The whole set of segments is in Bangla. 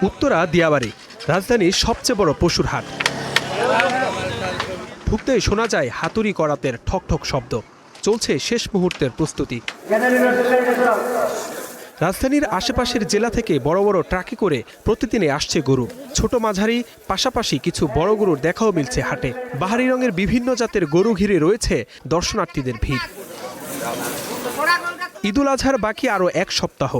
উত্তরা দিয়াবাড়ি, রাজধানীর সবচেয়ে বড় পশুর হাট। ঢুকতেই শোনা যায় হাতুড়ি করাতের ঠকঠক শব্দ। চলছে শেষ মুহূর্তের প্রস্তুতি। রাজধানীর আশেপাশের জেলা থেকে বড় বড় ট্রাকে করে প্রতিদিনে আসছে গরু। ছোট মাঝারি পাশাপাশি কিছু বড় গরুর দেখাও মিলছে হাটে। বাহারি রঙের বিভিন্ন জাতের গরু ঘিরে রয়েছে দর্শনার্থীদের ভিড়। ঈদুল আজহার বাকি আরও এক সপ্তাহ।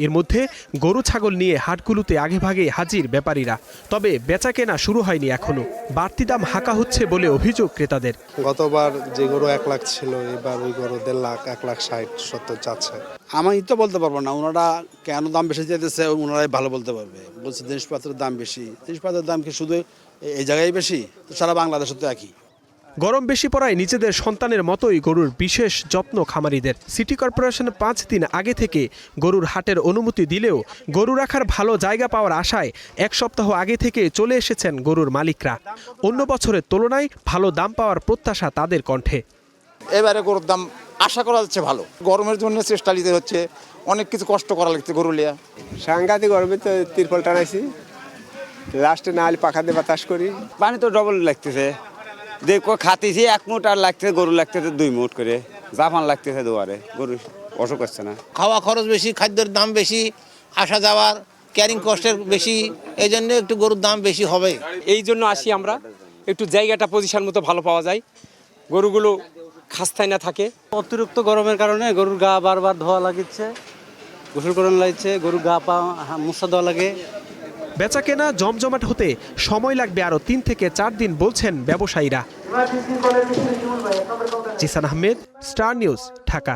এর মধ্যে গরু ছাগল নিয়ে হাটগুলোতে আগেভাগে হাজির ব্যাপারীরা। তবে বেচা কেনা শুরু হয়নি এখনো। বাড়তি দাম হাঁকা হচ্ছে বলে অভিযোগ ক্রেতাদের। গতবার যে গরু 1 লাখ ছিল, এবার ওই গরু 1.5 লাখ, 1,60,70 চাচ্ছে। আমি তো বলতে পারবো না ওনারা কেন দাম বেশি চাইতেছে, ওনারাই ভালো বলতে পারবে। বলছে জিনিসপত্রের দাম বেশি, জিনিসপত্রের দাম কি শুধু এই জায়গায় বেশি? সারা বাংলাদেশে তো একই। গরম বেশি পড়ায় নিজেদের সন্তানের মতোই গরুর বিশেষ যত্ন খামারিদের। সিটি কর্পোরেশন 5 দিন আগে থেকে গরুর হাটের অনুমতি দিলেও গরু রাখার ভালো জায়গা পাওয়ার আশায় 1 সপ্তাহ আগে থেকে চলে এসেছেন গরুর মালিকরা। অন্য বছরের তুলনায় ভালো দাম পাওয়ার প্রত্যাশা তাদের কণ্ঠে। এবারে গরুর দাম আশা করা যাচ্ছে ভালো। গরমের জন্য চেষ্টা নিতে হচ্ছে, অনেক কিছু কষ্ট করা লাগছে গরু লিয়া। সাংঘাতিক গরমে তো তিরপল টানাইছি, লাস্টে না হলে পাখা দিয়ে বাতাস করি। পানি তো ডবল লাগতেছে, দেখো খাতিছি 1 মুঠ আর লাগতেছে, গরু লাগতেছে 2 মুঠ করে, জাপান লাগতেছে দুয়ারে, গরু অসুখ হচ্ছে না। খাওয়া খরচ বেশি, খাদ্যের দাম বেশি, আসা যাওয়ার ক্যারিং কস্টের বেশি, এই জন্য একটু গরুর দাম বেশি হবে। এই জন্য আসি আমরা, একটু জায়গাটা পজিশন মতো ভালো পাওয়া যায়, গরুগুলো খাস্তায় না থাকে। অতিরিক্ত গরমের কারণে গরুর গা বারবার ধোয়া লাগিচ্ছে, গোসল করানো লাগছে, গরুর গা পা মুছা দেওয়া লাগে। বেচা কেনা জমজমাট হতে সময় লাগবে আরও 3 থেকে 4 দিন বলছেন ব্যবসায়ীরা। Zishan Ahmed, star news, Dhaka.